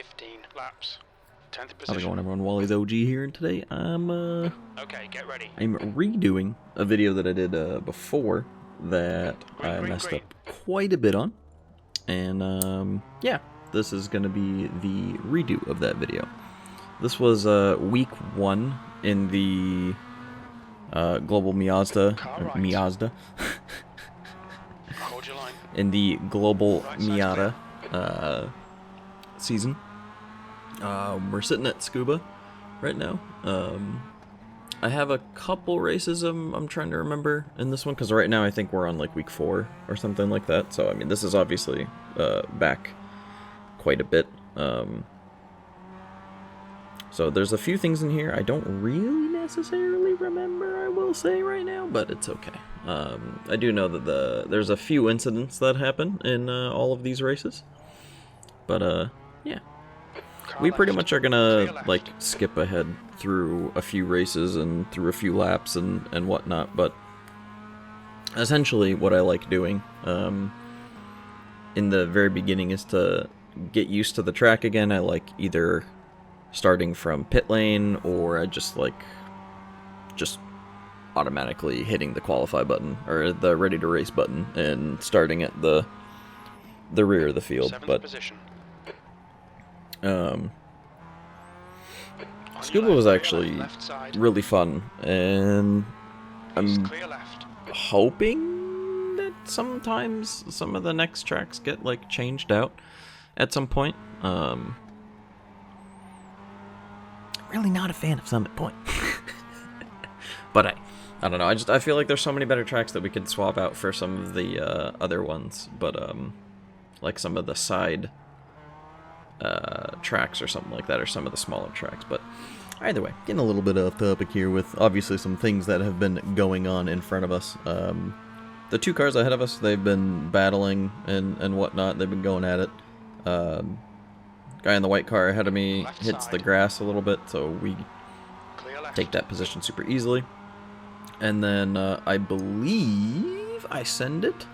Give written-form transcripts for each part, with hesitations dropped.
15 laps. 10th position. How's it going, everyone? WallysOG here, and today Okay, get ready. I'm redoing a video that I did before that I messed up quite a bit on, and yeah, this is going to be the redo of that video. This was week 1 in the Global Miazda, Hold your line. in the Global Right Miata season. We're sitting at Tsukuba right now. I have a couple races I'm trying to remember in this one, because right now I think we're on like week 4 or something like that. So I mean, this is obviously back quite a bit. So there's a few things in here I don't really necessarily remember, I will say right now, but it's okay. I do know that there's a few incidents that happen in all of these races, but yeah. We pretty much are gonna like skip ahead through a few races and through a few laps and whatnot, but essentially what I like doing in the very beginning is to get used to the track again. I like either starting from pit lane, or I just automatically hitting the qualify button or the ready to race button and starting at the rear of the field. But Tsukuba was actually really fun, and I'm hoping that sometimes some of the next tracks get like changed out at some point. Really not a fan of Summit Point. But I don't know, I feel like there's so many better tracks that we could swap out for some of the other ones, but like some of the side tracks or something like that, or some of the smaller tracks. But either way, getting a little bit off topic here with obviously some things that have been going on in front of us. The 2 cars ahead of us, they've been battling and whatnot. They've been going at it. Guy in the white car ahead of me hits the grass a little bit, so we take that position super easily. And then I believe I send it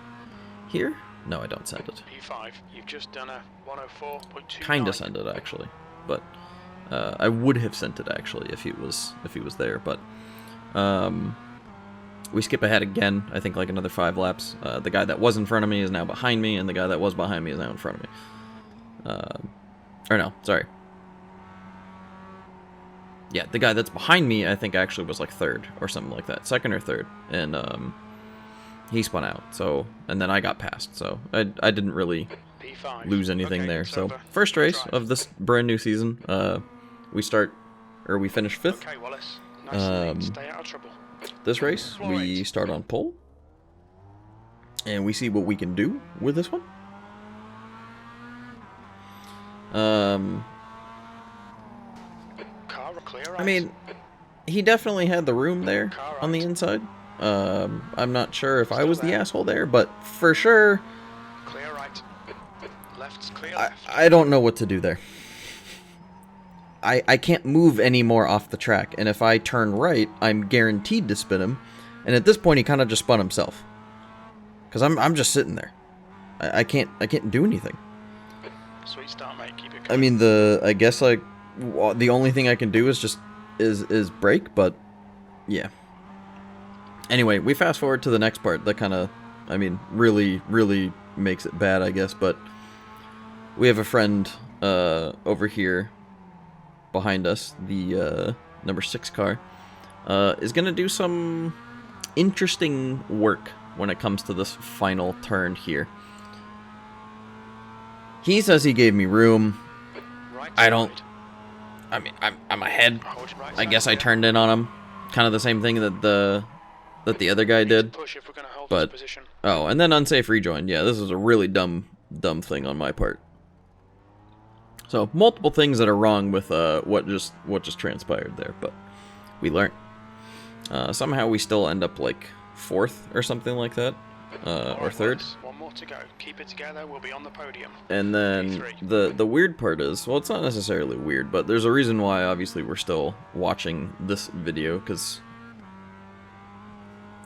here. No, I don't send it. P5, you've just done a 104.2. Kinda send it actually, but I would have sent it actually if he was there. But we skip ahead again. I think like another 5 laps. The guy that was in front of me is now behind me, and the guy that was behind me is now in front of me. Or no, sorry. Yeah, the guy that's behind me, I think actually was like 3rd or something like that, 2nd or 3rd, and he spun out. So, and then I got passed. So I didn't really lose anything there. So first race of this brand new season, we finish 5th. Okay, Wallace. Nice stay out of trouble. This race we start on pole, and we see what we can do with this one. I mean, he definitely had the room there on the inside. I'm not sure if I was the asshole there, but for sure, Clear right. Left's clear left. I don't know what to do there. I can't move any more off the track, and if I turn right, I'm guaranteed to spin him. And at this point, he kind of just spun himself, because I'm just sitting there. I can't do anything. Sweet start, mate. Keep it going. I mean, I guess like the only thing I can do is just is brake, but yeah. Anyway, we fast forward to the next part that kind of, I mean, really makes it bad, I guess. But we have a friend over here behind us, the number 6 car, is gonna do some interesting work when it comes to this final turn here. He says he gave me room. I don't. I mean, I'm ahead. I guess I turned in on him. Kind of the same thing that the other guy did. But oh, and then unsafe rejoin. Yeah, this is a really dumb thing on my part. So multiple things that are wrong with what just transpired there, but we learn. Somehow we still end up like 4th or something like that, or 3rd. One more to go. Keep it together. We'll be on the podium. And then the weird part is, well, it's not necessarily weird, but there's a reason why obviously we're still watching this video, because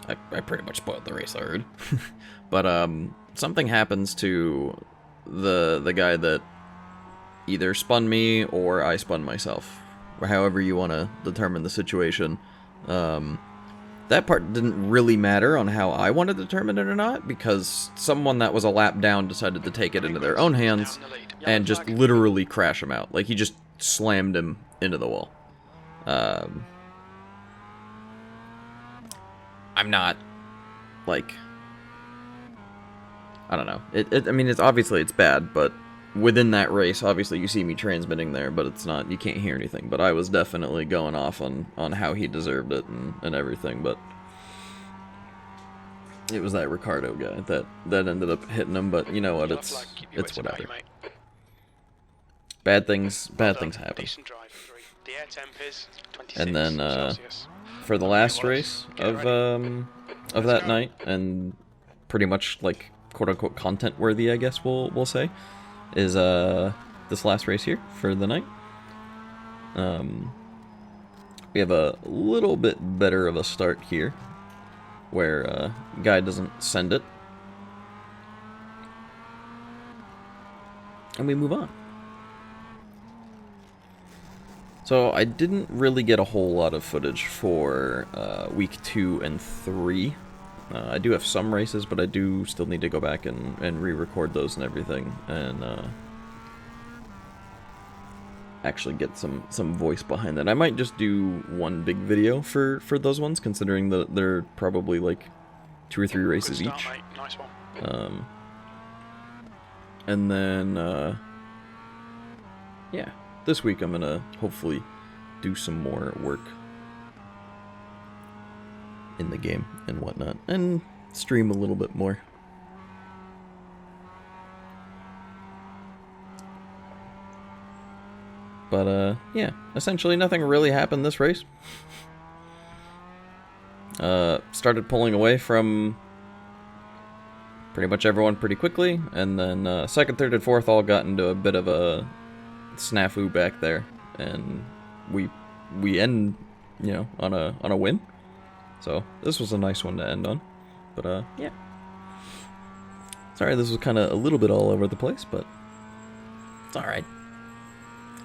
I pretty much spoiled the race, I heard. But something happens to the guy that either spun me or I spun myself, or however you want to determine the situation. That part didn't really matter on how I wanted to determine it or not, because someone that was a lap down decided to take it into their own hands and just literally crash him out. Like, he just slammed him into the wall. I'm not, like, I don't know. I mean, it's obviously it's bad, but within that race, obviously you see me transmitting there, but it's not, you can't hear anything. But I was definitely going off on how he deserved it and everything, but it was that Ricardo guy that ended up hitting him, but you know what, it's whatever. Bad things happen. And then, for the last race of that night, and pretty much, like, quote-unquote content-worthy, I guess we'll say, is this last race here for the night. We have a little bit better of a start here, where guy doesn't send it, and we move on. So I didn't really get a whole lot of footage for week 2 and 3. I do have some races, but I do still need to go back and re-record those and everything, and actually get some voice behind that. I might just do one big video for those ones, considering that they're probably like 2 or 3 races each. Nice one. And then, yeah, this week I'm gonna hopefully do some more work in the game and whatnot, and stream a little bit more. But, yeah, essentially nothing really happened this race. Started pulling away from pretty much everyone pretty quickly, and then, second, third, and fourth all got into a bit of a snafu back there, and we end, you know, on a win. So, this was a nice one to end on. But, yeah. Sorry, this was kind of a little bit all over the place, but it's alright.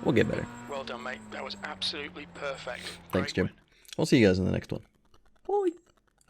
We'll get better. Well done, mate. That was absolutely perfect. Thanks, Jim. I'll see you guys in the next one. Bye.